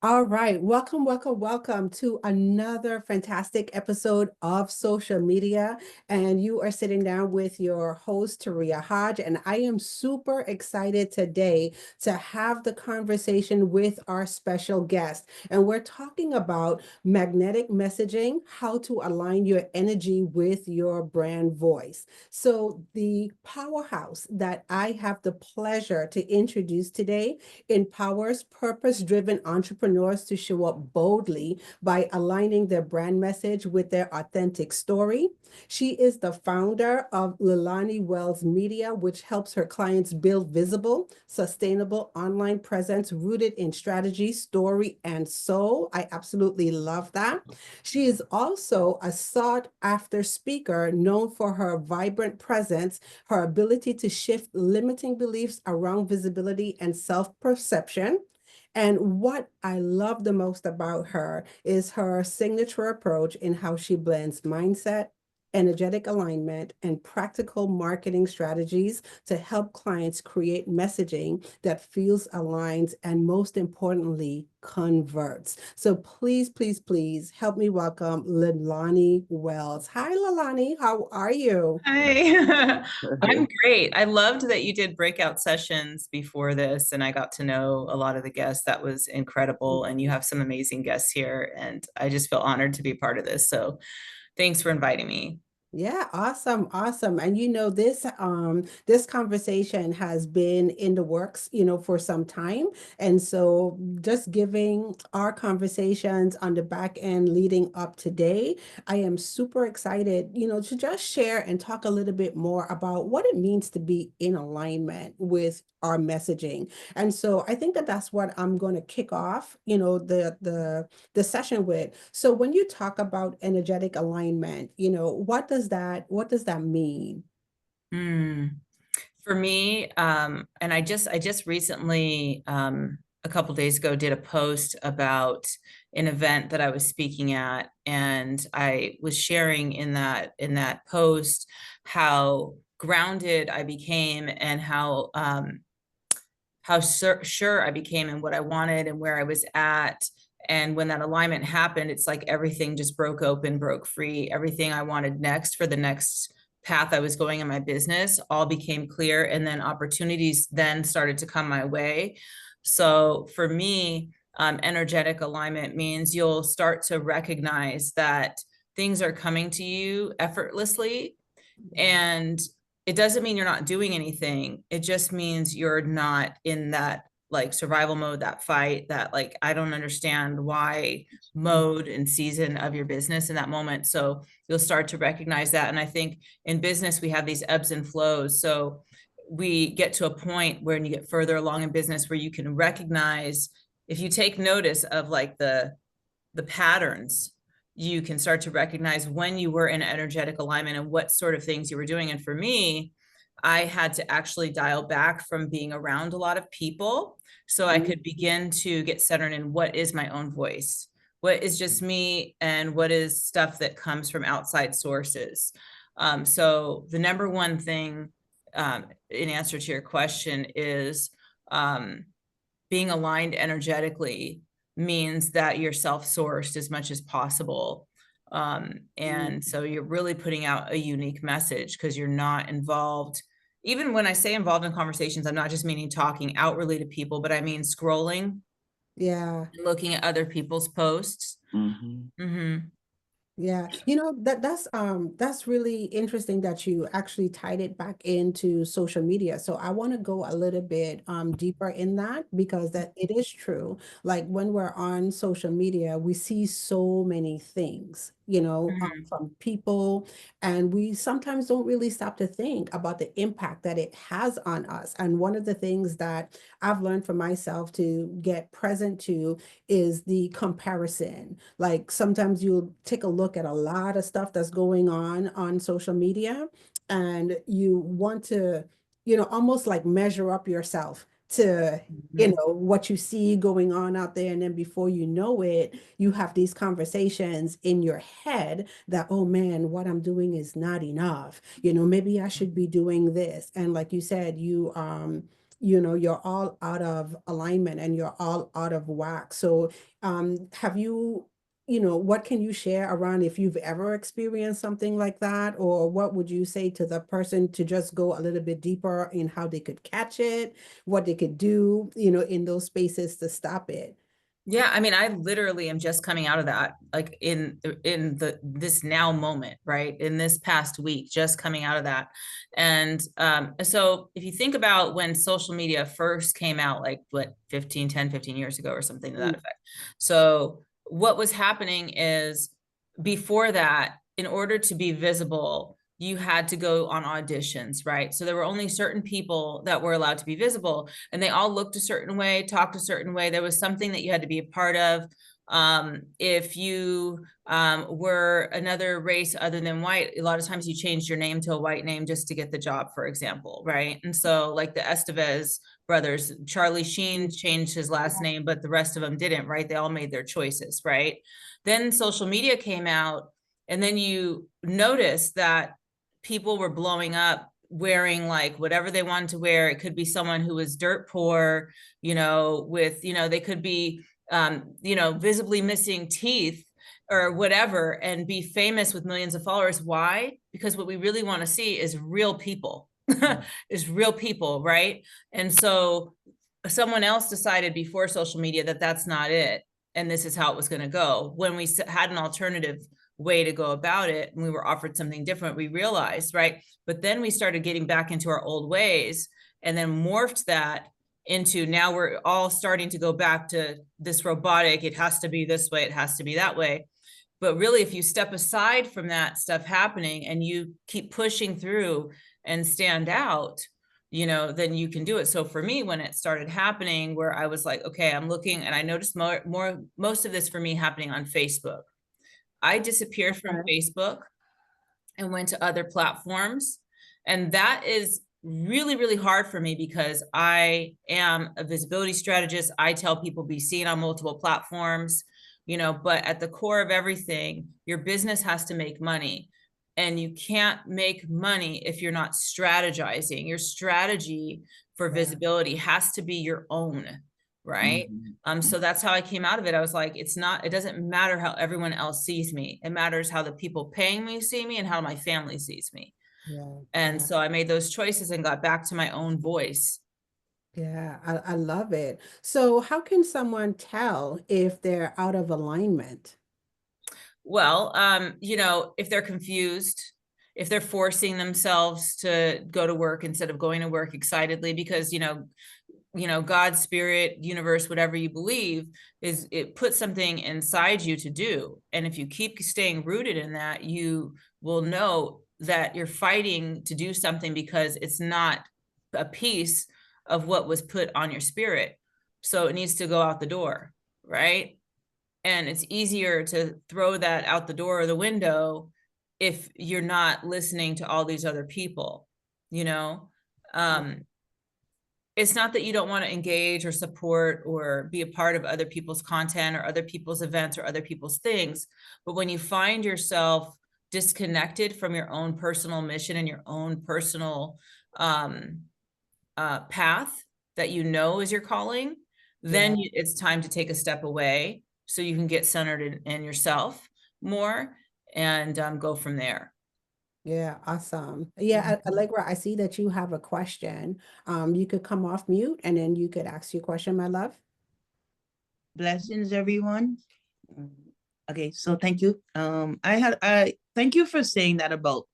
All right, welcome, welcome, welcome to another fantastic episode of social media. And you are sitting down with your host, Taria Hodge. And I am super excited today to have the conversation with our special guest. And we're talking about magnetic messaging, how to align your energy with your brand voice. So, the powerhouse that I have the pleasure to introduce today empowers purpose-driven entrepreneurs to show up boldly by aligning their brand message with their authentic story. She is the founder of Leilani Wells Media, which helps her clients build visible, sustainable online presence rooted in strategy, story, and soul. I absolutely love that. She is also a sought after speaker known for her vibrant presence, her ability to shift limiting beliefs around visibility and self perception. And what I love the most about her is her signature approach in how she blends mindset, energetic alignment, and practical marketing strategies to help clients create messaging that feels aligned and, most importantly, converts. So please, please, please help me welcome Leilani Wells. Hi, Leilani. How are you? Hi, I'm great. I loved that you did breakout sessions before this, and I got to know a lot of the guests. That was incredible. And you have some amazing guests here, and I just feel honored to be part of this. So thanks for inviting me. Yeah, awesome, awesome. And this conversation has been in the works, for some time. And so just giving our conversations on the back end leading up today, I am super excited, to just share and talk a little bit more about what it means to be in alignment with our messaging. And so I think that that's what I'm going to kick off, the session with. So when you talk about energetic alignment, what does that mean? Hmm. For me, and I just recently, a couple days ago, did a post about an event that I was speaking at, and I was sharing in that post how grounded I became and how sure I became in what I wanted and where I was at. And when that alignment happened, it's like everything just broke open, broke free. Everything I wanted next for the next path I was going in my business all became clear. And then opportunities then started to come my way. So for me, energetic alignment means you'll start to recognize that things are coming to you effortlessly, and it doesn't mean you're not doing anything. It just means you're not in that like survival mode, that fight, that like I don't understand why mode and season of your business in that moment. So you'll start to recognize that. And I think in business we have these ebbs and flows. So we get to a point where you get further along in business where you can recognize, if you take notice of like the patterns, you can start to recognize when you were in energetic alignment and what sort of things you were doing. And for me, I had to actually dial back from being around a lot of people so I could begin to get centered in what is my own voice, what is just me, and what is stuff that comes from outside sources. So the number one thing, in answer to your question, is um, being aligned energetically means that you're self-sourced as much as possible. And so you're really putting out a unique message because you're not involved. Even when I say involved in conversations, I'm not just meaning talking outwardly to people, but I mean scrolling Yeah. and looking at other people's posts. Mhm. Mm-hmm. Yeah, that's really interesting that you actually tied it back into social media. So I want to go a little bit deeper in that because that it is true. Like when we're on social media, we see so many things, Mm-hmm. from people, and we sometimes don't really stop to think about the impact that it has on us. And one of the things that I've learned for myself to get present to is the comparison. Like sometimes you'll take a look at a lot of stuff that's going on social media, and you want to, almost like measure up yourself to, Mm-hmm. what you see going on out there. And then before you know it, you have these conversations in your head that, oh man, what I'm doing is not enough. Maybe I should be doing this. And like you said, you're all out of alignment and you're all out of whack. So have you, what can you share around if you've ever experienced something like that? Or what would you say to the person to just go a little bit deeper in how they could catch it, what they could do, in those spaces to stop it? Yeah, I mean, I literally am just coming out of that, like in the this now moment, right? In this past week, just coming out of that. And so if you think about when social media first came out, like what, 15 years ago or something to that Mm. effect. So what was happening is before that, in order to be visible, you had to go on auditions, right? So there were only certain people that were allowed to be visible, and they all looked a certain way, talked a certain way. There was something that you had to be a part of. If you were another race other than white, a lot of times you changed your name to a white name just to get the job, for example, right? And so, like the Estevez brothers, Charlie Sheen changed his last name, but the rest of them didn't, right? They all made their choices, right? Then social media came out, and then you notice that people were blowing up wearing like whatever they wanted to wear. It could be someone who was dirt poor, with, they could be, visibly missing teeth or whatever, and be famous with millions of followers. Why? Because what we really want to see is real people, is real people, right? And so someone else decided before social media that that's not it. And this is how it was going to go. When we had an alternative way to go about it and we were offered something different, we realized, right? But then we started getting back into our old ways and then morphed that into, now we're all starting to go back to this robotic, it has to be this way, it has to be that way. But really, if you step aside from that stuff happening and you keep pushing through and stand out, then you can do it. So for me, when it started happening, where I was like, okay, I'm looking, and I noticed most of this for me happening on Facebook. I disappeared from Okay. Facebook and went to other platforms. And that is really, really hard for me because I am a visibility strategist. I tell people be seen on multiple platforms, but at the core of everything, your business has to make money. And you can't make money if you're not strategizing. Your strategy for Yeah. visibility has to be your own, right? So that's how I came out of it. I was like, it doesn't matter how everyone else sees me. It matters how the people paying me see me and how my family sees me. Yeah. And Yeah. so I made those choices and got back to my own voice. Yeah. I love it. So how can someone tell if they're out of alignment? Well, if they're confused, if they're forcing themselves to go to work instead of going to work excitedly because, God's spirit, universe, whatever you believe, is it puts something inside you to do. And if you keep staying rooted in that, you will know that you're fighting to do something because it's not a piece of what was put on your spirit. So it needs to go out the door, right? And it's easier to throw that out the door or the window if you're not listening to all these other people, you know? Um, it's not that you don't want to engage or support or be a part of other people's content or other people's events or other people's things. But when you find yourself disconnected from your own personal mission and your own personal um, path that is your calling, then Yeah. it's time to take a step away so you can get centered in yourself more and go from there. Yeah, awesome. Yeah, Allegra, I see that you have a question. You could come off mute and then you could ask your question, my love. Blessings, everyone. Okay, so thank you. I thank you for saying that about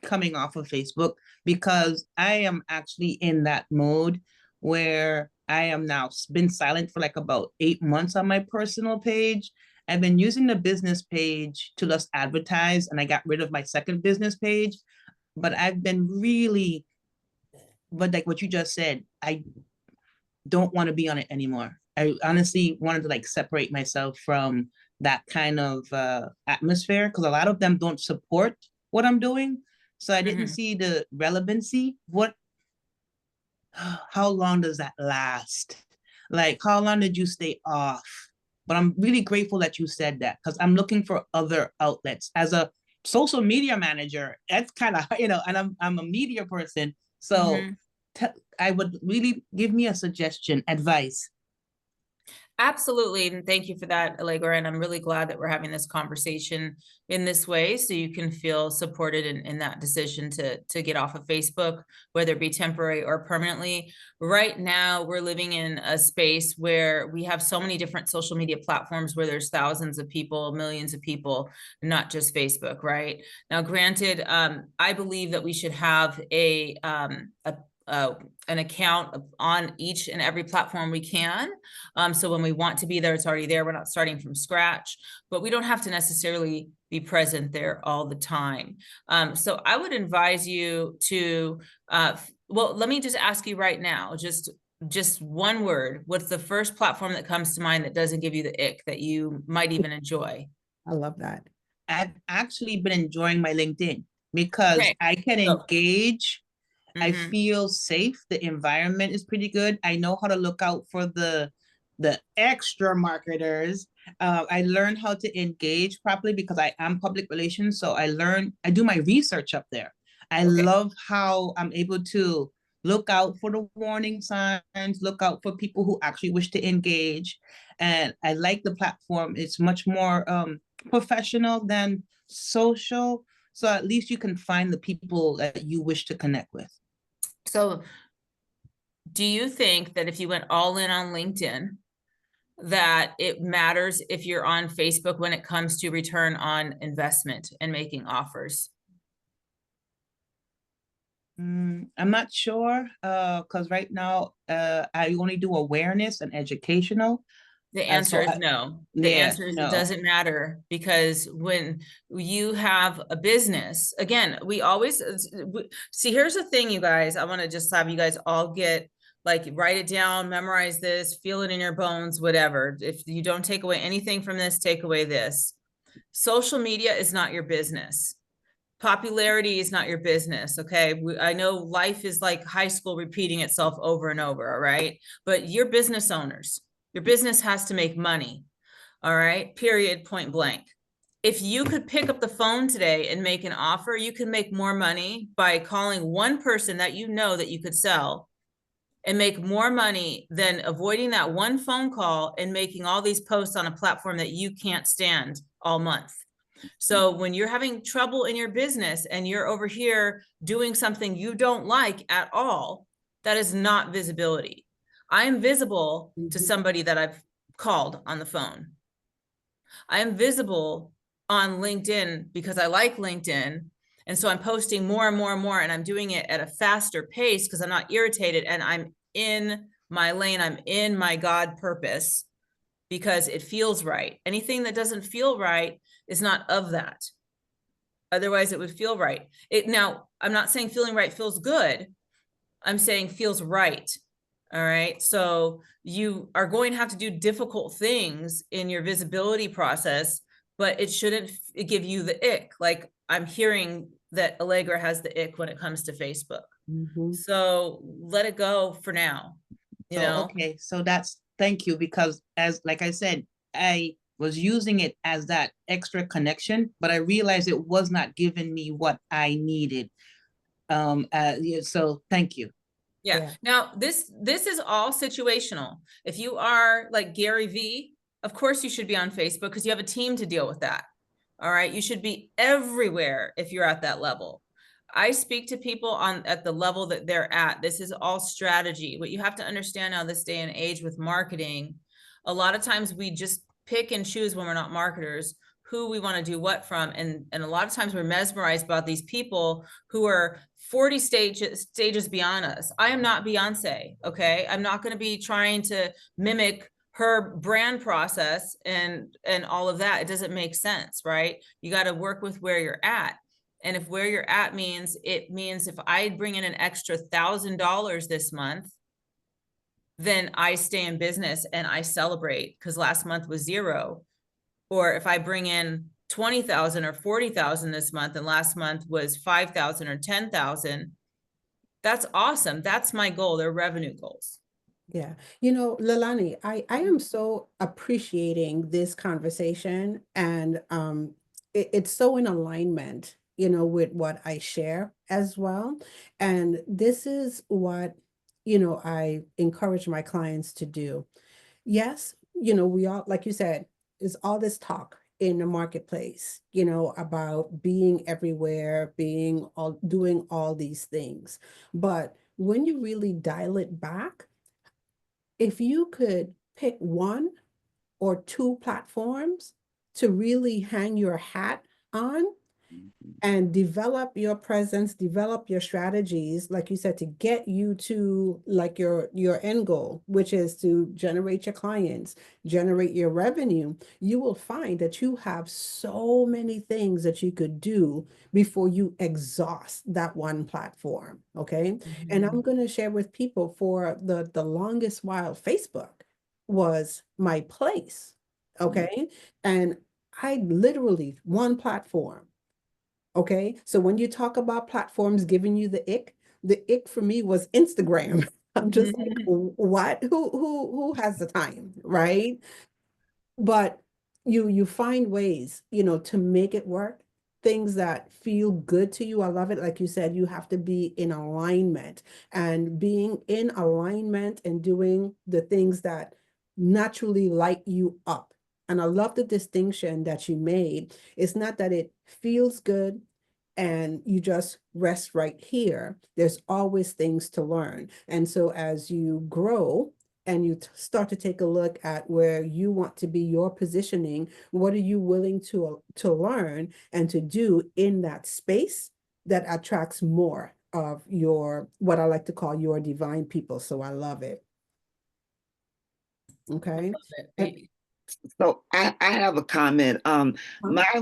coming off of Facebook because I am actually in that mode where I am now been silent for like about 8 months on my personal page. I've been using the business page to just advertise, and I got rid of my second business page. But I've been really, but like what you just said, I don't want to be on it anymore. I honestly wanted to like separate myself from that kind of atmosphere because a lot of them don't support what I'm doing. So I didn't Mm-hmm. see the relevancy. How long does that last? Like, how long did you stay off? But I'm really grateful that you said that because I'm looking for other outlets. As a social media manager, that's kind of, and I'm a media person. So Mm-hmm. I would really give me a suggestion, advice. Absolutely. And thank you for that, Allegra. And I'm really glad that we're having this conversation in this way so you can feel supported in that decision to get off of Facebook, whether it be temporary or permanently. Right now, we're living in a space where we have so many different social media platforms where there's thousands of people, millions of people, not just Facebook, right? Now, granted, I believe that we should have an account on each and every platform we can. So when we want to be there, it's already there. We're not starting from scratch, but we don't have to necessarily be present there all the time. So I would advise you to, well, let me just ask you right now, just one word. What's the first platform that comes to mind that doesn't give you the ick that you might even enjoy? I love that. I've actually been enjoying my LinkedIn because Okay. I can So, engage. I mhm. feel safe. The environment is pretty good. I know how to look out for the extra marketers. I learned how to engage properly because I am public relations. So I do my research up there. I Okay. love how I'm able to look out for the warning signs, look out for people who actually wish to engage. And I like the platform. It's much more professional than social. So at least you can find the people that you wish to connect with. So do you think that if you went all in on LinkedIn, that it matters if you're on Facebook when it comes to return on investment and making offers? I'm not sure, because right now, I only do awareness and educational. The answer So is no. The yeah, answer is it no. doesn't matter, because when you have a business, again, we always see, here's the thing, you guys, I want to just have you guys all get, like, write it down, memorize this, feel it in your bones, whatever. If you don't take away anything from this, take away this. Social media is not your business. Popularity is not your business. Okay. I know life is like high school repeating itself over and over. All right. But you're business owners. Your business has to make money. All right. Period. Point blank. If you could pick up the phone today and make an offer, you can make more money by calling one person that you know that you could sell, and make more money than avoiding that one phone call and making all these posts on a platform that you can't stand all month. So when you're having trouble in your business and you're over here doing something you don't like at all, that is not visibility. I am visible to somebody that I've called on the phone. I am visible on LinkedIn because I like LinkedIn. And so I'm posting more and more and more, and I'm doing it at a faster pace because I'm not irritated and I'm in my lane. I'm in my God purpose because it feels right. Anything that doesn't feel right is not of that. Otherwise, it would feel right. Now, I'm not saying feeling right feels good. I'm saying feels right. All right. So you are going to have to do difficult things in your visibility process, but it shouldn't give you the ick. Like, I'm hearing that Allegra has the ick when it comes to Facebook. So let it go for now. You So, know? okay, so thank you, because as like I said, I was using it as that extra connection, but I realized it was not giving me what I needed. Yeah, so thank you. Yeah. Yeah. Now, this is all situational. If you are like Gary V, of course you should be on Facebook because you have a team to deal with that. All right. You should be everywhere if you're at that level. I speak to people at the level that they're at. This is all strategy. What you have to understand now, this day and age with marketing, a lot of times we just pick and choose when we're not marketers who we want to do what from. And a lot of times we're mesmerized about these people who are 40 stages beyond us. I am not Beyonce. Okay. I'm not going to be trying to mimic her brand process and all of that. It doesn't make sense, right? You got to work with where you're at. And if where you're at means if I bring in an extra $1,000 this month, then I stay in business and I celebrate because last month was zero. Or if I bring in 20,000 or 40,000 this month and last month was 5,000 or 10,000, that's awesome. That's my goal. They're revenue goals. Yeah. Leilani, I am so appreciating this conversation, and it's so in alignment, with what I share as well. And this is what, I encourage my clients to do. Yes, we all, like you said, is all this talk in the marketplace, about being everywhere, doing all these things. But when you really dial it back, if you could pick one or two platforms to really hang your hat on, and develop your presence, develop your strategies, like you said, to get you to like your end goal, which is to generate your clients, generate your revenue. You will find that you have so many things that you could do before you exhaust that one platform. Okay. And I'm going to share with people, for the longest while, Facebook was my place. Okay. And I literally, one platform. Okay. So when you talk about platforms giving you the ick for me was Instagram. I'm just like, what? Who has the time? Right. But you find ways, to make it work, things that feel good to you. I love it. Like you said, you have to be in alignment, and being in alignment and doing the things that naturally light you up. And I love the distinction that you made. It's not that it feels good and you just rest right here. There's always things to learn. And so as you grow and you start to take a look at where you want to be, your positioning, what are you willing to learn and to do in that space that attracts more of your, what I like to call, your divine people. So I love it. Okay. And, So I have a comment. Mine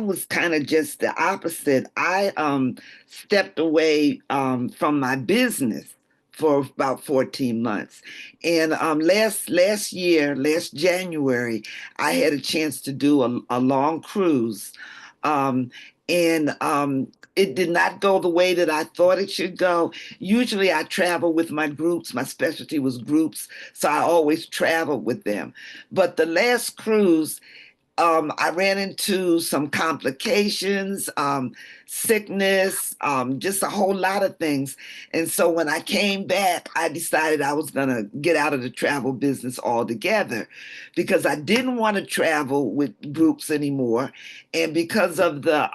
was kind of just the opposite. I stepped away from my business for about 14 months. And last January, I had a chance to do a long cruise. Um, and it did not go the way that I thought it should go. Usually I travel with my groups. My specialty was groups, so I always traveled with them. But the last cruise, I ran into some complications, sickness, just a whole lot of things. And so when I came back, I decided I was going to get out of the travel business altogether, because I didn't want to travel with groups anymore. And because of the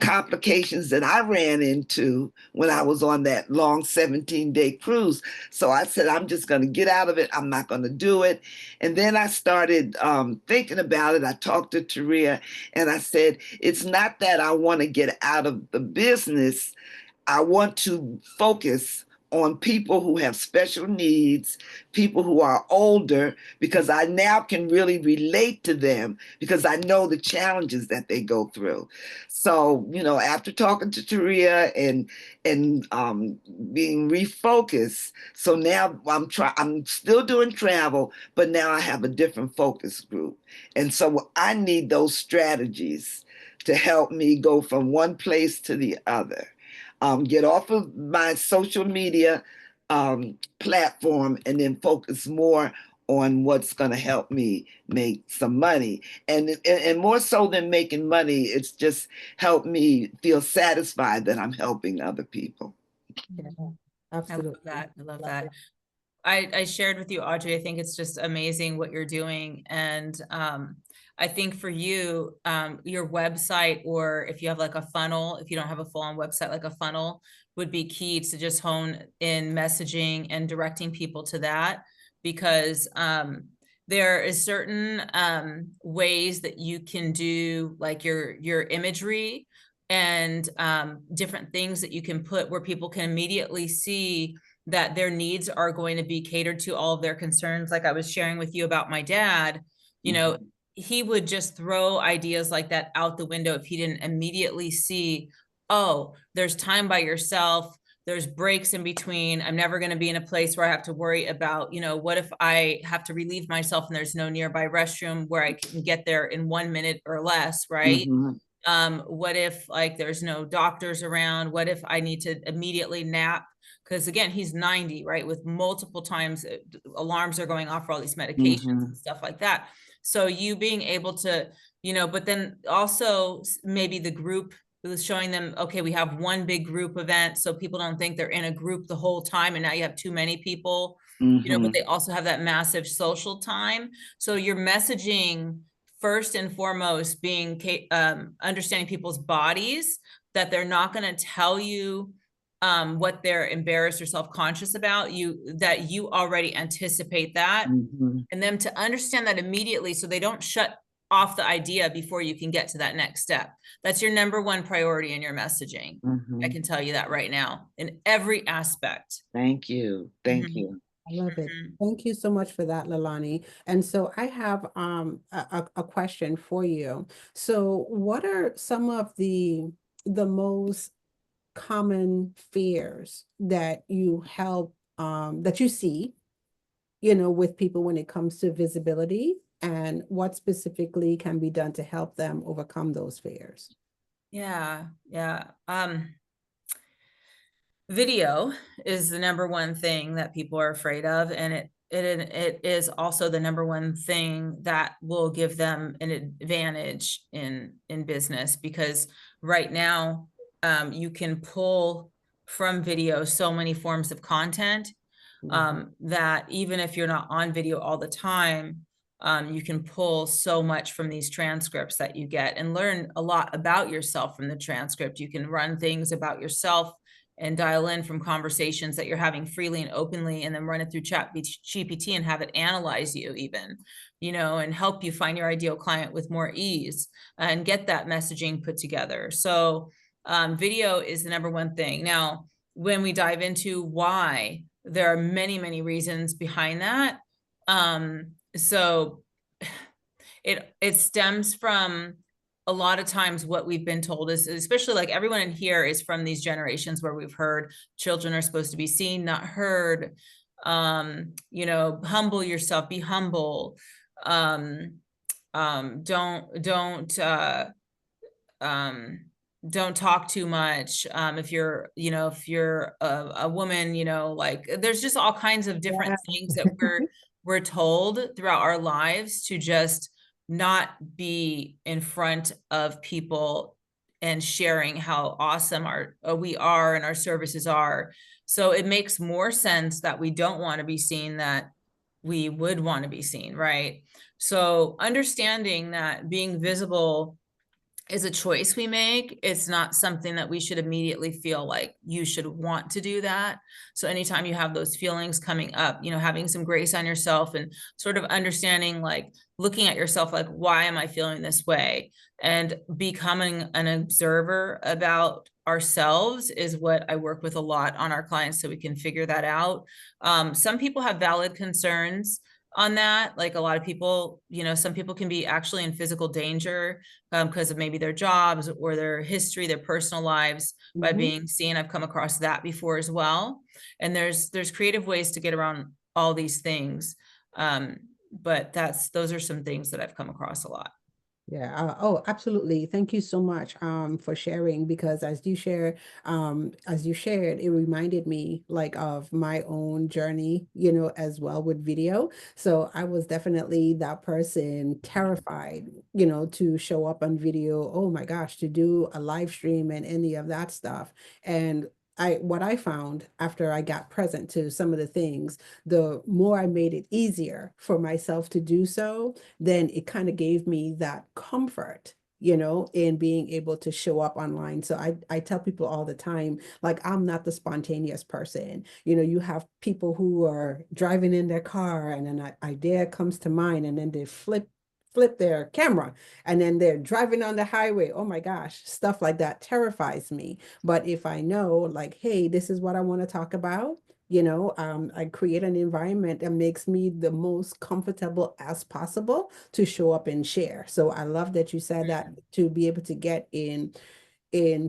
complications that I ran into when I was on that long 17-day cruise. So I said, I'm just going to get out of it. I'm not going to do it. And then I started thinking about it. I talked to Taria and I said, it's not that I want to get out of the business. I want to focus on people who have special needs, people who are older, because I now can really relate to them because I know the challenges that they go through. So, after talking to Taria and being refocused, so now I'm still doing travel, but now I have a different focus group. And so I need those strategies to help me go from one place to the other. Get off of my social media platform and then focus more on what's going to help me make some money. And more so than making money, it's just helped me feel satisfied that I'm helping other people. yeah, I absolutely. love that. I love that. I shared with you, Audrey, I think it's just amazing what you're doing. And I think for you, your website, or if you have like a funnel, if you don't have a full-on website, like a funnel would be key to just hone in messaging and directing people to that, because there is certain ways that you can do like your imagery and different things that you can put where people can immediately see that their needs are going to be catered to, all of their concerns. Like I was sharing with you about my dad, he would just throw ideas like that out the window if he didn't immediately see, oh, there's time by yourself. There's breaks in between. I'm never going to be in a place where I have to worry about, what if I have to relieve myself and there's no nearby restroom where I can get there in 1 minute or less, right? What if like there's no doctors around? What if I need to immediately nap? Because again, he's 90, right? With multiple times alarms are going off for all these medications and stuff like that. So you being able to, but then also maybe the group It was showing them, okay, we have one big group event, so people don't think they're in a group the whole time, and now you have too many people, you know, but they also have that massive social time. So your messaging, first and foremost, being understanding people's bodies, that they're not going to tell you what they're embarrassed or self-conscious about, that you already anticipate that, and them to understand that immediately, so they don't shut off the idea before you can get to that next step. That's your number one priority in your messaging. I can tell you that right now, in every aspect. Thank you. Thank you. I love it. Thank you so much for that, Leilani. And so I have a question for you. So what are some of the most common fears that you help that you see, you know, with people when it comes to visibility, and what specifically can be done to help them overcome those fears? Yeah. Video is the number one thing that people are afraid of, and it is also the number one thing that will give them an advantage in business, because right now you can pull from video so many forms of content that even if you're not on video all the time, you can pull so much from these transcripts that you get and learn a lot about yourself from the transcript. You can run things about yourself and dial in from conversations that you're having freely and openly, and then run it through GPT and have it analyze you even, you know, and help you find your ideal client with more ease and get that messaging put together. So video is the number one thing. Now, when we dive into why, there are many, many reasons behind that. So it stems from, a lot of times what we've been told is, especially like everyone in here is from these generations where we've heard children are supposed to be seen, not heard. You know, humble yourself, be humble. Don't talk too much. If you're, you know, if you're a woman, you know, like there's just all kinds of different things that we're told throughout our lives to just not be in front of people and sharing how awesome we are and our services are. So it makes more sense that we don't want to be seen that we would want to be seen, right? So understanding that being visible is a choice we make. It's not something that we should immediately feel like you should want to do that. So anytime you have those feelings coming up, you know, having some grace on yourself and sort of understanding, like looking at yourself, like, why am I feeling this way? And becoming an observer about ourselves is what I work with a lot on our clients, so we can figure that out. Some people have valid concerns on that. Like a lot of people, you know, some people can be actually in physical danger because of maybe their jobs or their history, their personal lives by being seen. I've come across that before as well. And there's creative ways to get around all these things. But those are some things that I've come across a lot. Yeah. Oh, absolutely. Thank you so much for sharing, because as you shared, it reminded me like of my own journey, you know, as well with video. So I was definitely that person, terrified, you know, to show up on video. Oh my gosh, to do a live stream and any of that stuff. And what I found after I got present to some of the things, the more I made it easier for myself to do so, then it kind of gave me that comfort, you know, in being able to show up online. So I tell people all the time, like, I'm not the spontaneous person. You know, you have people who are driving in their car and an idea comes to mind, and then they flip their camera and then they're driving on the highway. Oh my gosh, stuff like that terrifies me. But if I know, like, hey, this is what I want to talk about, you know, I create an environment that makes me the most comfortable as possible to show up and share. So I love that you said that, to be able to get in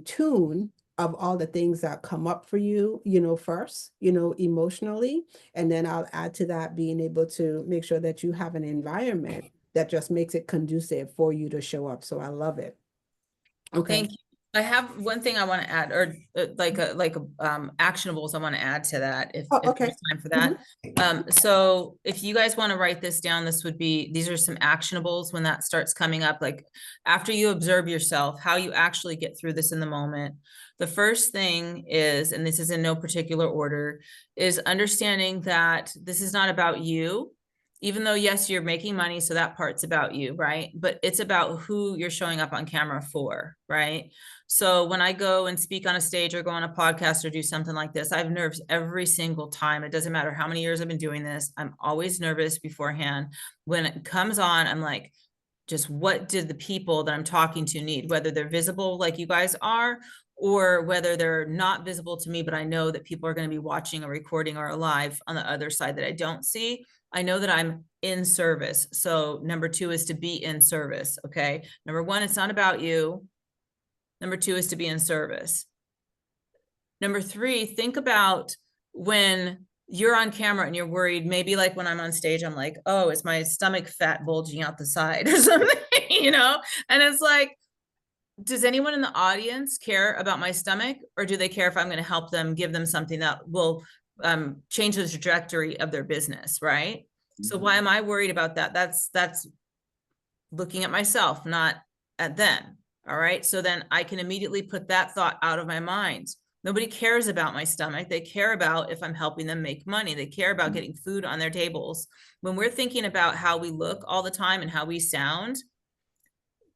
tune of all the things that come up for you, you know, first, you know, emotionally. And then I'll add to that, being able to make sure that you have an environment that just makes it conducive for you to show up. So I love it. Okay. Thank you. I have one thing I want to add, or actionables I want to add to that, Oh, if okay. there's time for that. So if you guys want to write this down, these are some actionables when that starts coming up, like after you observe yourself, how you actually get through this in the moment. The first thing is, and this is in no particular order, is understanding that this is not about you. Even though, yes, you're making money, so that part's about you, right? But it's about who you're showing up on camera for, right? So when I go and speak on a stage or go on a podcast or do something like this, I have nerves every single time. It doesn't matter how many years I've been doing this. I'm always nervous beforehand. When it comes on, I'm like, just what did the people that I'm talking to need, whether they're visible like you guys are, or whether they're not visible to me, but I know that people are going to be watching a recording or a live on the other side that I don't see. I know that I'm in service. So number 2 is to be in service. Okay. Number 1, it's not about you. Number 2 is to be in service. Number 3, think about when you're on camera and you're worried, maybe like when I'm on stage, I'm like, oh, is my stomach fat bulging out the side or something, And it's like, does anyone in the audience care about my stomach, or do they care if I'm going to help them, give them something that will change the trajectory of their business, right? So why am I worried about that? That's looking at myself, not at them. All right. So then I can immediately put that thought out of my mind. Nobody cares about my stomach. They care about if I'm helping them make money. They care about getting food on their tables. When we're thinking about how we look all the time and how we sound,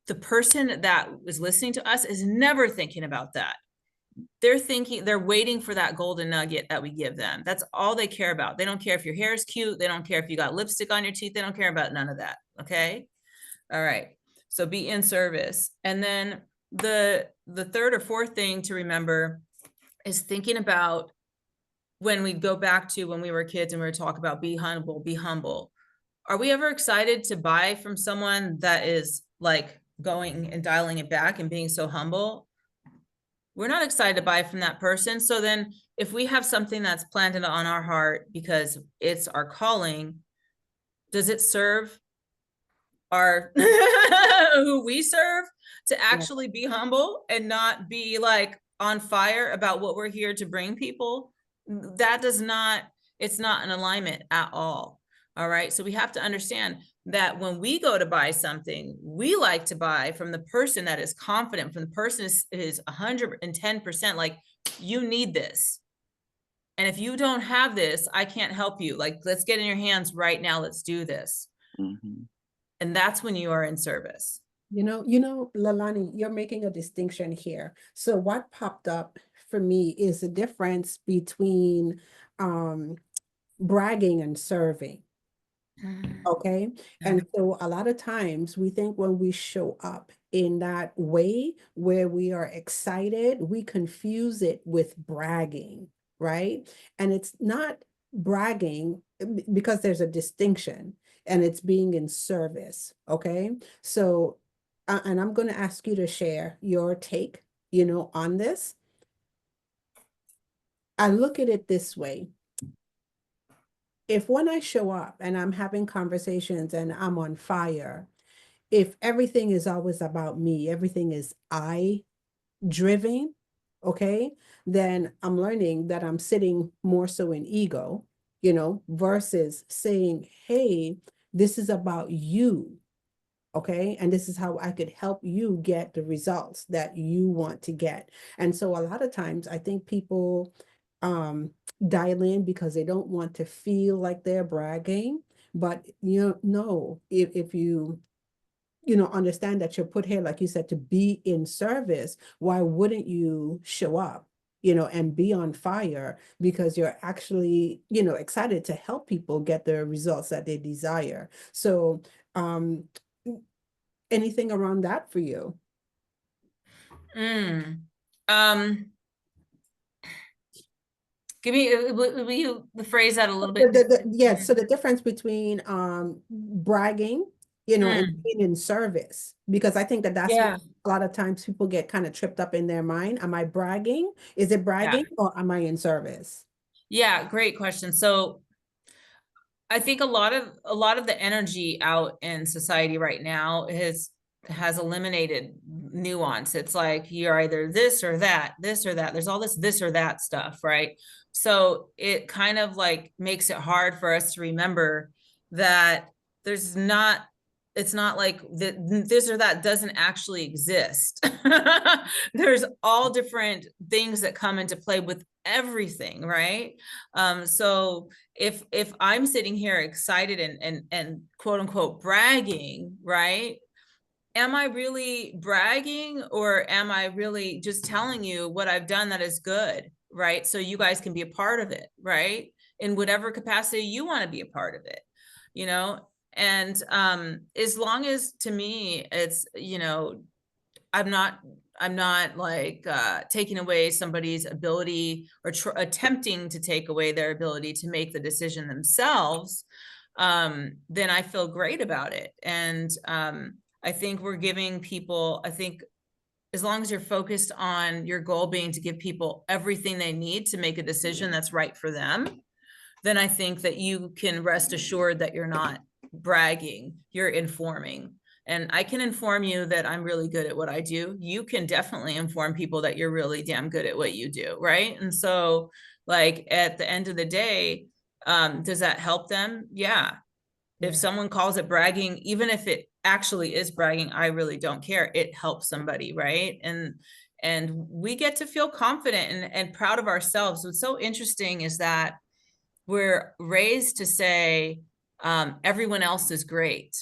the person that is listening to us is never thinking about that. They're waiting for that golden nugget that we give them. That's all they care about. They don't care if your hair is cute. They don't care if you got lipstick on your teeth. They don't care about none of that. Okay. All right. So be in service. And then the third or fourth thing to remember is thinking about when we go back to when we were kids and we were talking about be humble, be humble. Are we ever excited to buy from someone that is like going and dialing it back and being so humble? We're not excited to buy from that person. So then if we have something that's planted on our heart because it's our calling, does it serve our who we serve to actually be humble and not be like on fire about what we're here to bring people? It's not in alignment at all. All right. So we have to understand that when we go to buy something, we like to buy from the person that is confident, from the person is 110% like, you need this. And if you don't have this, I can't help you. Like, let's get in your hands right now. Let's do this. And that's when you are in service. Leilani, you're making a distinction here. So what popped up for me is the difference between bragging and serving. Okay. And so a lot of times we think when we show up in that way where we are excited, we confuse it with bragging, right? And it's not bragging because there's a distinction, and it's being in service. Okay. So, and I'm going to ask you to share your take, on this. I look at it this way. If when I show up and I'm having conversations and I'm on fire, if everything is always about me, everything is I driven, okay, then I'm learning that I'm sitting more so in ego, versus saying, hey, this is about you. Okay. And this is how I could help you get the results that you want to get. And so a lot of times I think people dial in because they don't want to feel like they're bragging. But no, if you understand that you're put here, like you said, to be in service, why wouldn't you show up, and be on fire because you're actually, excited to help people get the results that they desire. So, anything around that for you? Give me, will you phrase that a little bit? Yes. So the difference between bragging, and being in service, because I think that's what a lot of times people get kind of tripped up in their mind. Am I bragging? Is it bragging or am I in service? Yeah, great question. So I think a lot of the energy out in society right now is has eliminated nuance. It's like you're either this or that, this or that. There's all this or that stuff, right? So it kind of like makes it hard for us to remember that there's not, it's not like this or that doesn't actually exist. There's all different things that come into play with everything, right? So if I'm sitting here excited and quote unquote bragging, right? Am I really bragging, or am I really just telling you what I've done that is good, right? So you guys can be a part of it, right? In whatever capacity you want to be a part of it, you know? And as long as, to me, it's, you know, I'm not like taking away somebody's ability or attempting to take away their ability to make the decision themselves, then I feel great about it. And I think we're giving people, I think as long as you're focused on your goal being to give people everything they need to make a decision that's right for them, then I think that you can rest assured that you're not bragging, you're informing. And I can inform you that I'm really good at what I do. You can definitely inform people that you're really damn good at what you do, right? And so, like, at the end of the day, does that help them? Yeah. If someone calls it bragging, even if it actually is bragging, I really don't care. It helps somebody, right? And we get to feel confident and proud of ourselves. What's so interesting is that we're raised to say everyone else is great,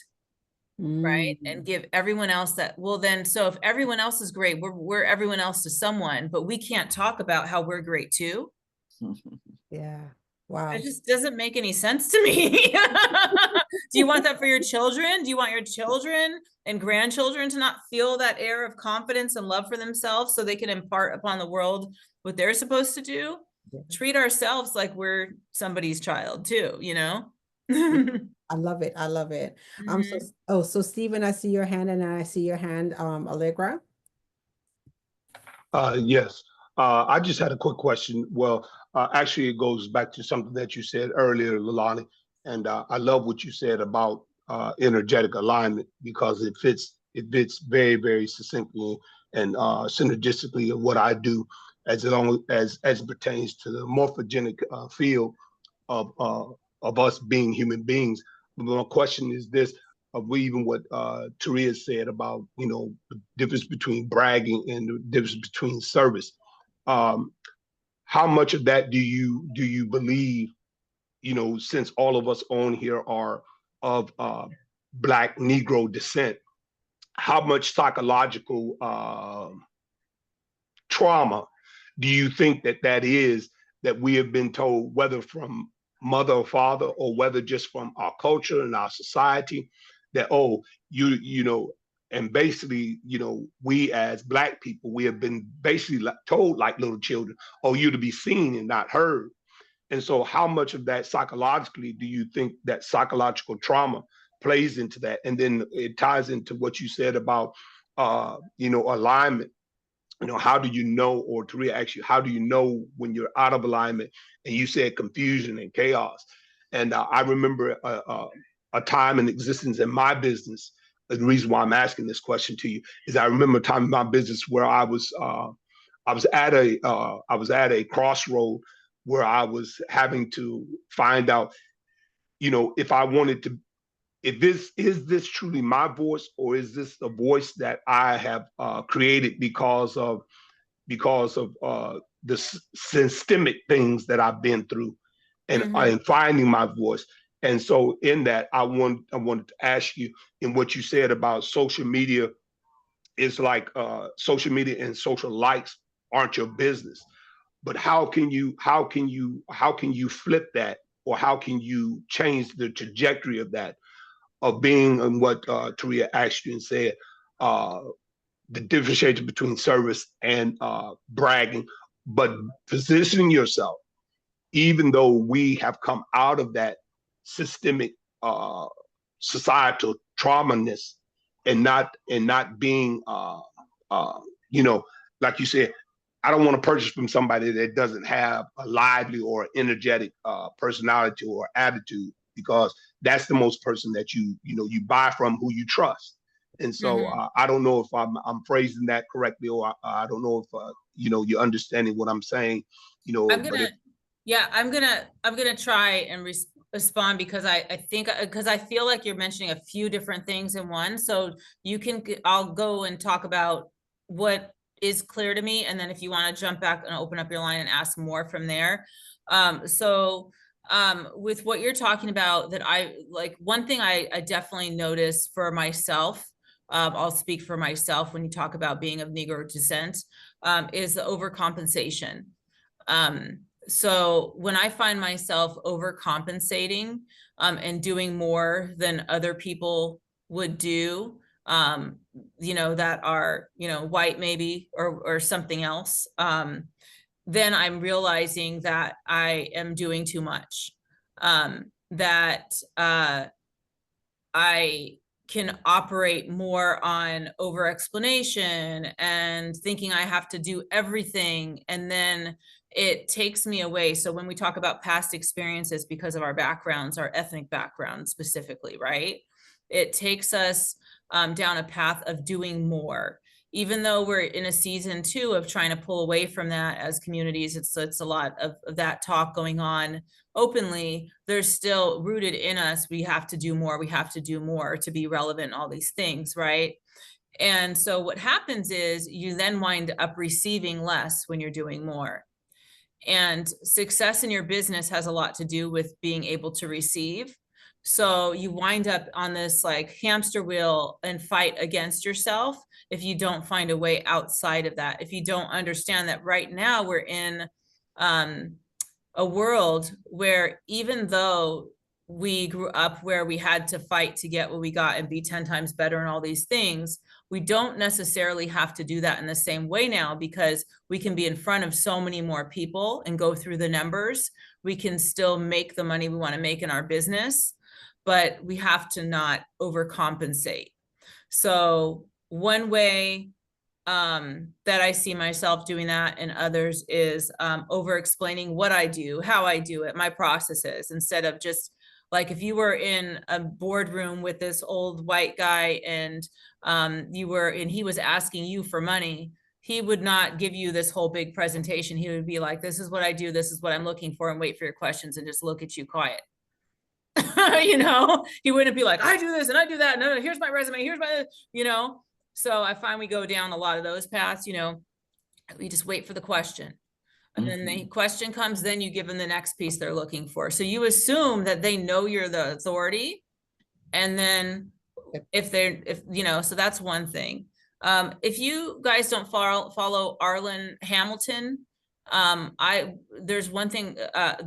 right? And give everyone else that, well, then, so if everyone else is great, we're everyone else to someone, but we can't talk about how we're great too. Yeah. Wow. It just doesn't make any sense to me. Do you want that for your children? Do you want your children and grandchildren to not feel that air of confidence and love for themselves so they can impart upon the world what they're supposed to do? Yeah. Treat ourselves like we're somebody's child too, you know? I love it. I love it. So Stephen, I see your hand, and I see your hand, Allegra. Yes. I just had a quick question. Well, actually, it goes back to something that you said earlier, Leilani, and I love what you said about energetic alignment, because it fits very, very succinctly and synergistically of what I do, as long as it pertains to the morphogenic field of us being human beings. But my question is this: of even what Taria said about, you know, the difference between bragging and the difference between service. How much of that do you believe, you know, since all of us on here are of Black Negro descent, how much psychological trauma do you think that is, that we have been told, whether from mother or father, or whether just from our culture and our society, that, oh, you know, and basically, you know, we as Black people, we have been basically told like little children, oh, you're to be seen and not heard. And so how much of that psychologically do you think that psychological trauma plays into that? And then it ties into what you said about, you know, alignment. You know, how do you know, or to react you, how do you know when you're out of alignment? And you said confusion and chaos. And I remember a time in existence in my business. The reason why I'm asking this question to you is I remember a time in my business where I was at a crossroad where I was having to find out, you know, if I wanted to, if this truly my voice, or is this the voice that I have created because of the systemic things that I've been through, and finding my voice. And so in that, I wanted to ask you, in what you said about social media, is like social media and social likes aren't your business. But how can you flip that, or how can you change the trajectory of that, of being, and what Taria asked you and said, the differentiation between service and bragging, but positioning yourself, even though we have come out of that systemic societal traumaness, and not being, you know, like you said, I don't want to purchase from somebody that doesn't have a lively or energetic personality or attitude, because that's the most person that you buy from, who you trust. And so I don't know if I'm phrasing that correctly, or I don't know if you're understanding what I'm saying. I'm gonna try and respond, because I think, because I feel like you're mentioning a few different things in one. So I'll go and talk about what is clear to me, and then if you want to jump back and open up your line and ask more from there. With what you're talking about, that I like, one thing I definitely notice for myself, I'll speak for myself when you talk about being of Negro descent, is the overcompensation. So when I find myself overcompensating, and doing more than other people would do, that are, white maybe, or something else, then I'm realizing that I am doing too much. That I can operate more on over explanation and thinking I have to do everything, and then it takes me away. So when we talk about past experiences, because of our backgrounds, our ethnic backgrounds specifically, right? It takes us down a path of doing more, even though we're in a season 2 of trying to pull away from that as communities. It's a lot of that talk going on openly. There's still rooted in us, we have to do more, we have to do more to be relevant, all these things, right? And so what happens is you then wind up receiving less when you're doing more. And success in your business has a lot to do with being able to receive. So you wind up on this like hamster wheel and fight against yourself if you don't find a way outside of that. If you don't understand that right now we're in a world where, even though we grew up where we had to fight to get what we got and be 10 times better and all these things, we don't necessarily have to do that in the same way now, because we can be in front of so many more people and go through the numbers. We can still make the money we want to make in our business, but we have to not overcompensate. So one way that I see myself doing that and others is over explaining what I do, how I do it, my processes, instead of just like, if you were in a boardroom with this old white guy and he was asking you for money, he would not give you this whole big presentation. He would be like, this is what I do, this is what I'm looking for, and wait for your questions and just look at you quiet. He wouldn't be like, I do this and I do that. No, here's my resume, here's my, So I find we go down a lot of those paths, we just wait for the question. And then the question comes, then you give them the next piece they're looking for. So you assume that they know you're the authority. And then so that's one thing. If you guys don't follow Arlen Hamilton, there's one thing,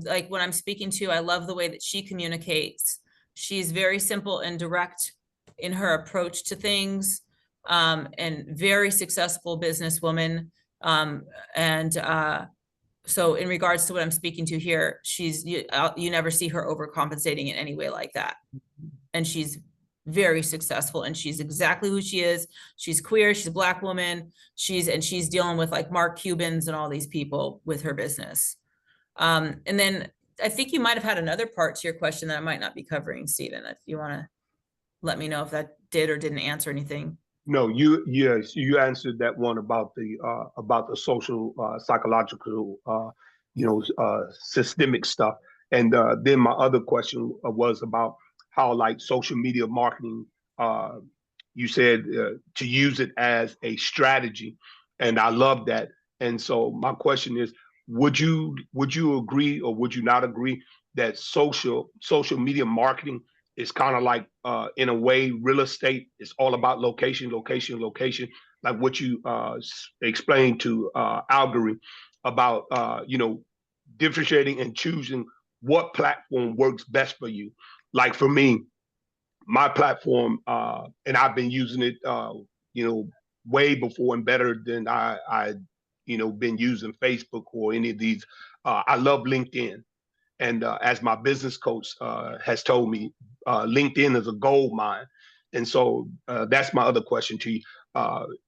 like when I'm speaking to, I love the way that she communicates. She's very simple and direct in her approach to things, and very successful businesswoman. So in regards to what I'm speaking to here, you never see her overcompensating in any way like that. And she's very successful, and she's exactly who she is. She's queer, she's a Black woman, she's dealing with like Mark Cubans and all these people with her business. And then I think you might have had another part to your question that I might not be covering, Stephen, if you want to let me know if that did or didn't answer anything. No, you answered that one about the social, psychological, systemic stuff. And then my other question was about how, like, social media marketing, you said to use it as a strategy, and I love that. And so my question is, would you agree, or would you not agree, that social media marketing is kind of like, in a way, real estate? It's all about location, location, location. Like what you explained to Algorithm about, differentiating and choosing what platform works best for you. Like for me, my platform, and I've been using it, way before and better than I been using Facebook or any of these. I love LinkedIn. And as my business coach has told me, LinkedIn is a gold mine. And so that's my other question to you.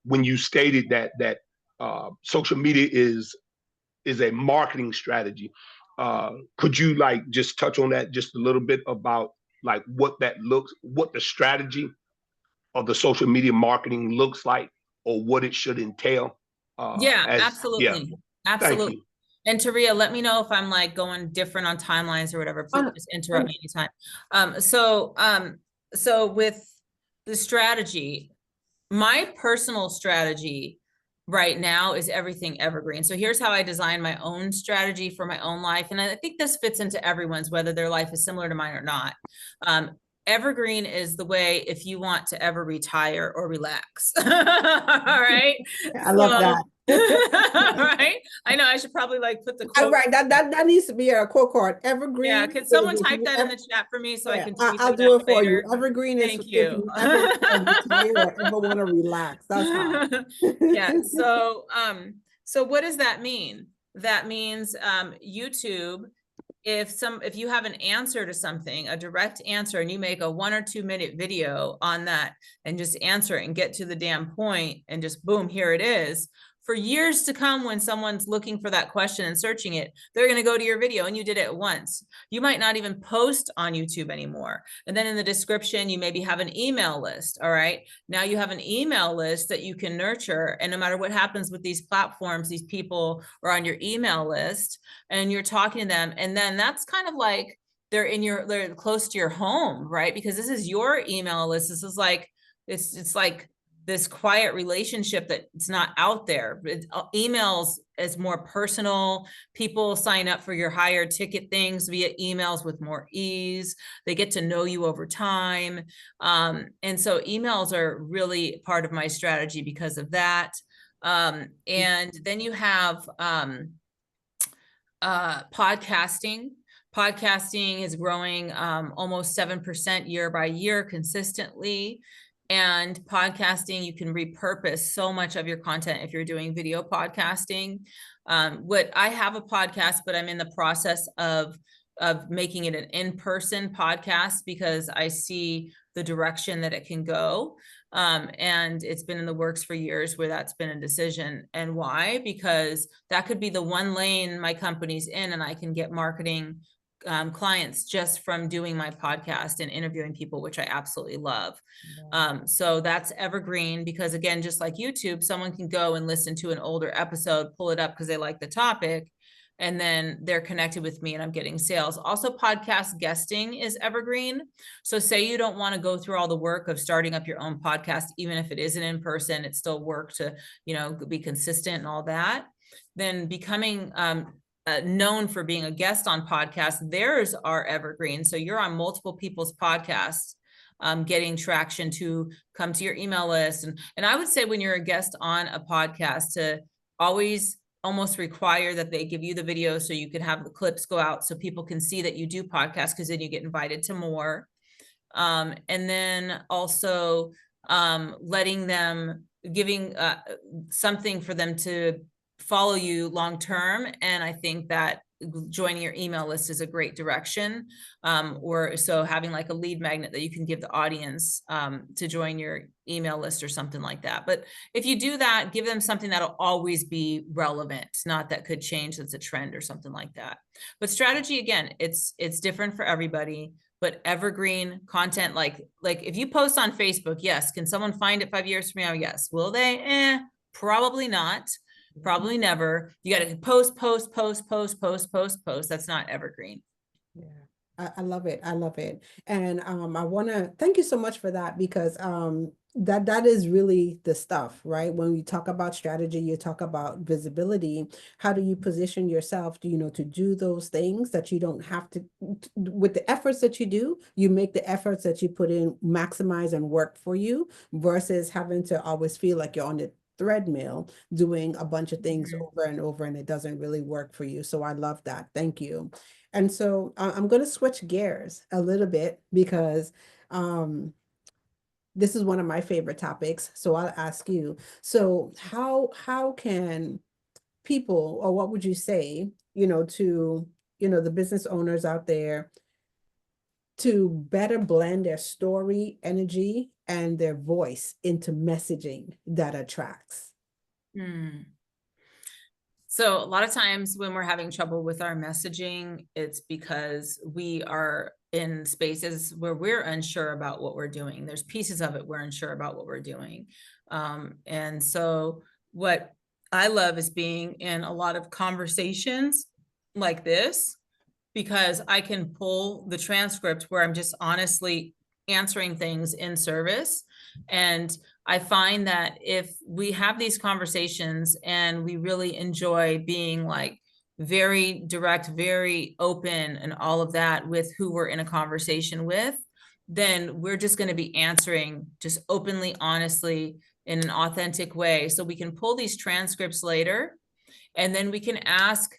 When you stated that social media is a marketing strategy, could you like just touch on that just a little bit about like what the strategy of the social media marketing looks like or what it should entail? Yeah, Yeah, absolutely. thank Absolutely. you. And Taria, let me know if I'm like going different on timelines or whatever. Please just interrupt me anytime. So with the strategy, my personal strategy right now is everything evergreen. So here's how I design my own strategy for my own life. And I think this fits into everyone's, whether their life is similar to mine or not. Evergreen is the way if you want to ever retire or relax. All right. I love that. Right. I know I should probably like put the quote. Right. That needs to be a quote card. Evergreen. Yeah. Could someone type that in the chat for me so I can tweet I'll them do out it for you. later? Evergreen is Thank if you. you ever want to retire or ever want to relax. That's hot. Yeah. So what does that mean? That means YouTube, if you have an answer to something, a direct answer, and you make a 1 or 2 minute video on that and just answer it and get to the damn point and just boom, here it is. For years to come, when someone's looking for that question and searching it, they're going to go to your video and you did it once. You might not even post on YouTube anymore. And then in the description, you maybe have an email list. All right. Now you have an email list that you can nurture. And no matter what happens with these platforms, these people are on your email list and you're talking to them. And then that's kind of like they're close to your home, right? Because this is your email list. This is like, it's like this quiet relationship that it's not out there. Emails is more personal. People sign up for your higher ticket things via emails with more ease. They get to know you over time. And so emails are really part of my strategy because of that. And then you have podcasting. Podcasting is growing almost 7% year by year consistently. And podcasting, you can repurpose so much of your content if you're doing video podcasting. What I have a podcast, but I'm in the process of making it an in-person podcast because I see the direction that it can go. And it's been in the works for years where that's been a decision. And why? Because that could be the one lane my company's in and I can get marketing clients just from doing my podcast and interviewing people, which I absolutely love. So that's evergreen because again, just like YouTube, someone can go and listen to an older episode, pull it up because they like the topic, and then they're connected with me and I'm getting sales. Also, podcast guesting is evergreen. So say you don't want to go through all the work of starting up your own podcast, even if it isn't in person, it's still work to, be consistent and all that. Then becoming known for being a guest on podcasts, theirs are evergreen. So you're on multiple people's podcasts, getting traction to come to your email list. And I would say when you're a guest on a podcast to always almost require that they give you the video so you can have the clips go out so people can see that you do podcasts because then you get invited to more. And then also letting them, giving something for them to follow you long term. And I think that joining your email list is a great direction. Or so having like a lead magnet that you can give the audience to join your email list or something like that. But if you do that, give them something that'll always be relevant, not that could change, that's a trend or something like that. But strategy, again, it's different for everybody. But evergreen content, like if you post on Facebook, yes. Can someone find it 5 years from now? Yes. Will they? Probably not. Probably never. You got to post. That's not evergreen. Yeah, I love it. I love it. And I want to thank you so much for that because that is really the stuff, right? When you talk about strategy, you talk about visibility. How do you position yourself, to do those things that you don't have to, with the efforts that you do, you make the efforts that you put in maximize and work for you versus having to always feel like you're on the treadmill doing a bunch of things over and over and it doesn't really work for you. So I love that. Thank you. And so I'm going to switch gears a little bit because this is one of my favorite topics. So I'll ask you. So how can people, or what would you say, to, the business owners out there to better blend their story, energy, and their voice into messaging that attracts? So a lot of times when we're having trouble with our messaging, it's because we are in spaces where we're unsure about what we're doing. There's pieces of it we're unsure about what we're doing. And so what I love is being in a lot of conversations like this, because I can pull the transcript where I'm just honestly answering things in service. And I find that if we have these conversations and we really enjoy being like very direct, very open and all of that with who we're in a conversation with, then we're just going to be answering just openly, honestly, in an authentic way. So we can pull these transcripts later, and then we can ask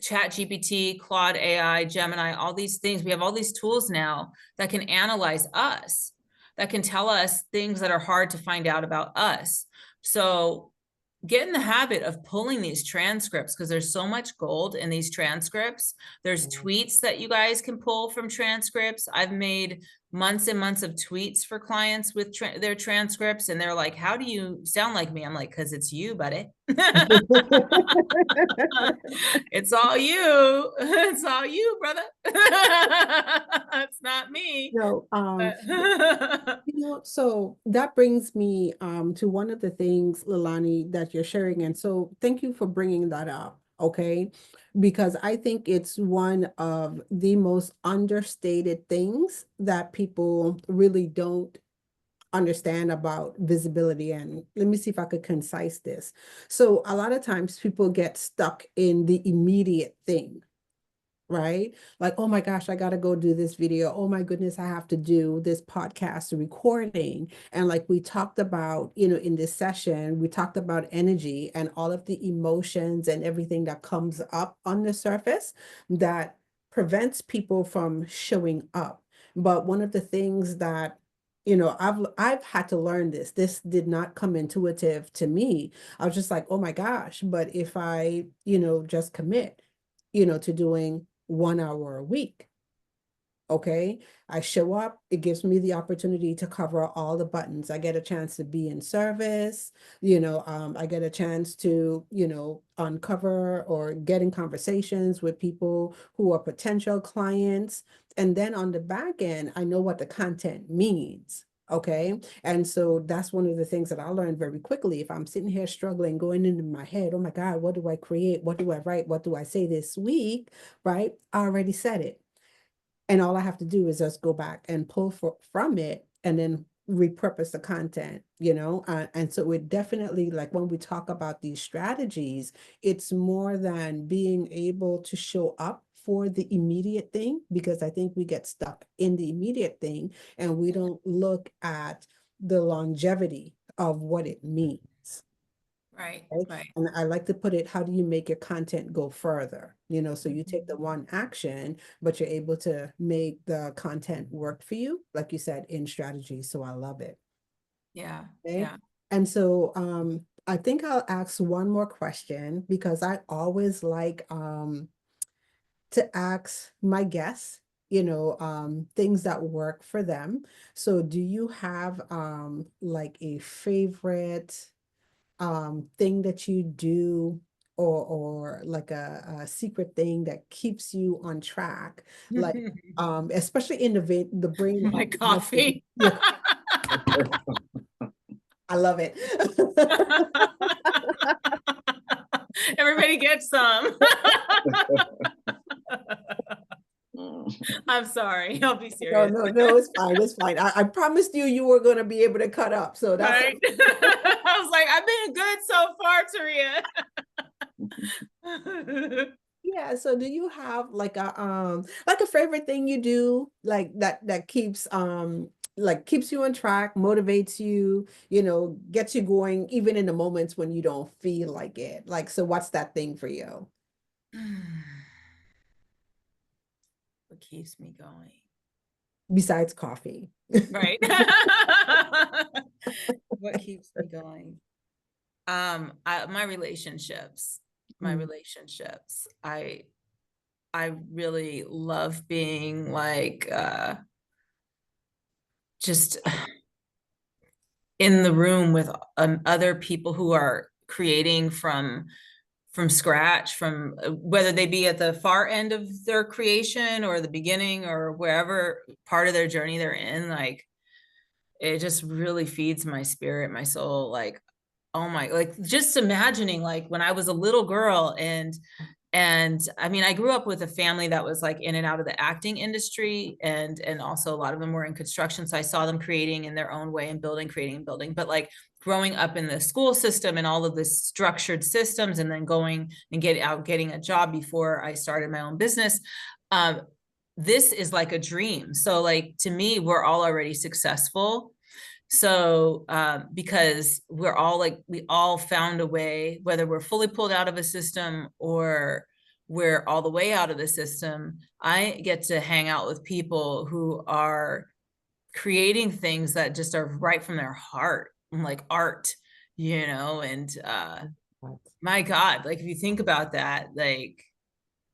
Chat GPT, Claude AI, Gemini, all these things. We have all these tools now that can analyze us, that can tell us things that are hard to find out about us. So get in the habit of pulling these transcripts, because there's so much gold in these transcripts. There's tweets that you guys can pull from transcripts. I've made months and months of tweets for clients with their transcripts, and they're like, how do you sound like me? I'm like, because it's you, buddy. It's all you. It's all you, brother. It's not me. No, so that brings me to one of the things, Leilani, that you're sharing. And so thank you for bringing that up, okay? Because I think it's one of the most understated things that people really don't understand about visibility. And let me see if I could concise this. So a lot of times people get stuck in the immediate thing, right? Like, oh my gosh, I gotta go do this video. Oh my goodness, I have to do this podcast recording. And like we talked about, in this session, we talked about energy and all of the emotions and everything that comes up on the surface that prevents people from showing up. But one of the things that I've had to learn this. This did not come intuitive to me. I was just like, oh my gosh, but if I, just commit, to doing 1 hour a week. Okay, I show up, it gives me the opportunity to cover all the buttons. I get a chance to be in service, I get a chance to, uncover or get in conversations with people who are potential clients. And then on the back end, I know what the content means. Okay. And so that's one of the things that I learned very quickly. If I'm sitting here struggling, going into my head, oh my God, what do I create? What do I write? What do I say this week? Right? I already said it. And all I have to do is just go back and pull from it and then repurpose the content, and so it definitely, like when we talk about these strategies, it's more than being able to show up for the immediate thing, because I think we get stuck in the immediate thing and we don't look at the longevity of what it means. Right, Right? right. And I like to put it, how do you make your content go further? So you take the one action, but you're able to make the content work for you, like you said, in strategy. So I love it. Yeah, Okay. yeah. And so I think I'll ask one more question, because I always like to ask my guests, things that work for them. So do you have like a favorite thing that you do, or like a secret thing that keeps you on track, like especially in the brain My of coffee. yeah, I love it. Everybody gets some. I'm sorry. I'll be No, serious. no, it's fine, it's fine. I promised you were going to be able to cut up, so that's Right. I was like, I've been good so far, Taria. yeah. So do you have like a favorite thing you do, like that keeps keeps you on track, motivates you, gets you going even in the moments when you don't feel like it? Like, so what's that thing for you What keeps me going? besides coffee? Right. What keeps me going? My relationships. Mm. I really love being like just in the room with other people who are creating from from scratch, from whether they be at the far end of their creation or the beginning or wherever part of their journey they're in. Like, it just really feeds my spirit, my soul. Like, oh my, like just imagining like when I was a little girl, and I mean, I grew up with a family that was like in and out of the acting industry, and also a lot of them were in construction. So I saw them creating in their own way and building, creating and building. But like growing up in the school system and all of the structured systems, and then going and getting a job before I started my own business, this is like a dream. So like, to me, we're all already successful. So because we're all like, we all found a way, whether we're fully pulled out of a system or we're all the way out of the system. I get to hang out with people who are creating things that just are right from their heart, like art, and my God, like if you think about that, like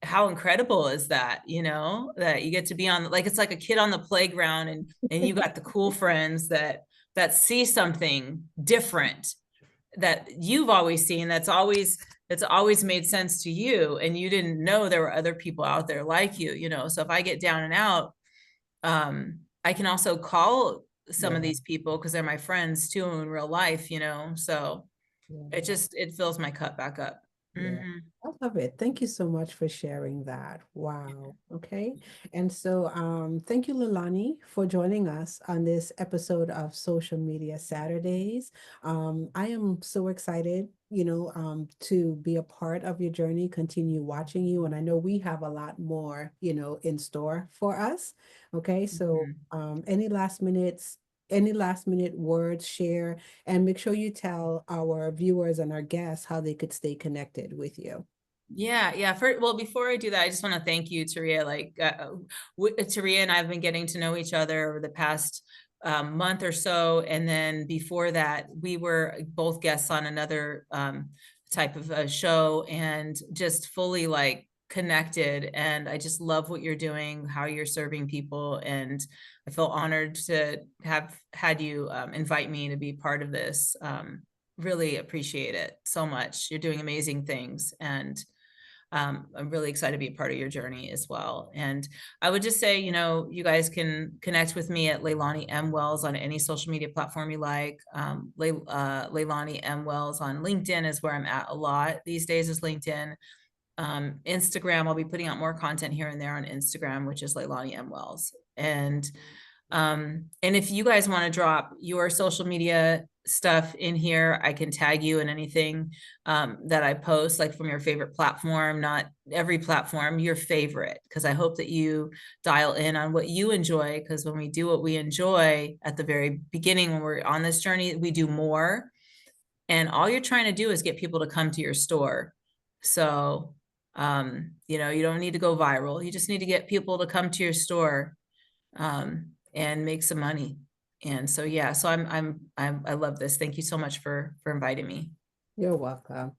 how incredible is that, that you get to be on, like, it's like a kid on the playground, and you got the cool friends that see something different that you've always seen, that's always made sense to you, and you didn't know there were other people out there like you. So if I get down and out, I can also call some of these people because they're my friends too in real life, so it fills my cup back up. Yeah. I love it. Thank you so much for sharing that. Wow. Okay. And so thank you, Leilani, for joining us on this episode of Social Media Saturdays. I am so excited, to be a part of your journey, continue watching you. And I know we have a lot more, in store for us. Okay. So any last minute words, share, and make sure you tell our viewers and our guests how they could stay connected with you. Yeah. Well, before I do that, I just want to thank you, Taria. Like, Taria and I have been getting to know each other over the past month or so. And then before that, we were both guests on another type of a show, and just fully like connected. And I just love what you're doing, how you're serving people. And I feel honored to have had you invite me to be part of this. Really appreciate it so much. You're doing amazing things. And I'm really excited to be a part of your journey as well. And I would just say, you guys can connect with me at Leilani M. Wells on any social media platform you like. Leilani M. Wells on LinkedIn is where I'm at a lot these days, is LinkedIn. Instagram, I'll be putting out more content here and there on Instagram, which is Leilani M. Wells. And if you guys want to drop your social media stuff in here, I can tag you in anything that I post, like from your favorite platform, not every platform, your favorite, because I hope that you dial in on what you enjoy, because when we do what we enjoy at the very beginning, when we're on this journey, we do more. And all you're trying to do is get people to come to your store. So, you don't need to go viral. You just need to get people to come to your store and make some money. And so, yeah, so I love this. Thank you so much for inviting me. You're welcome.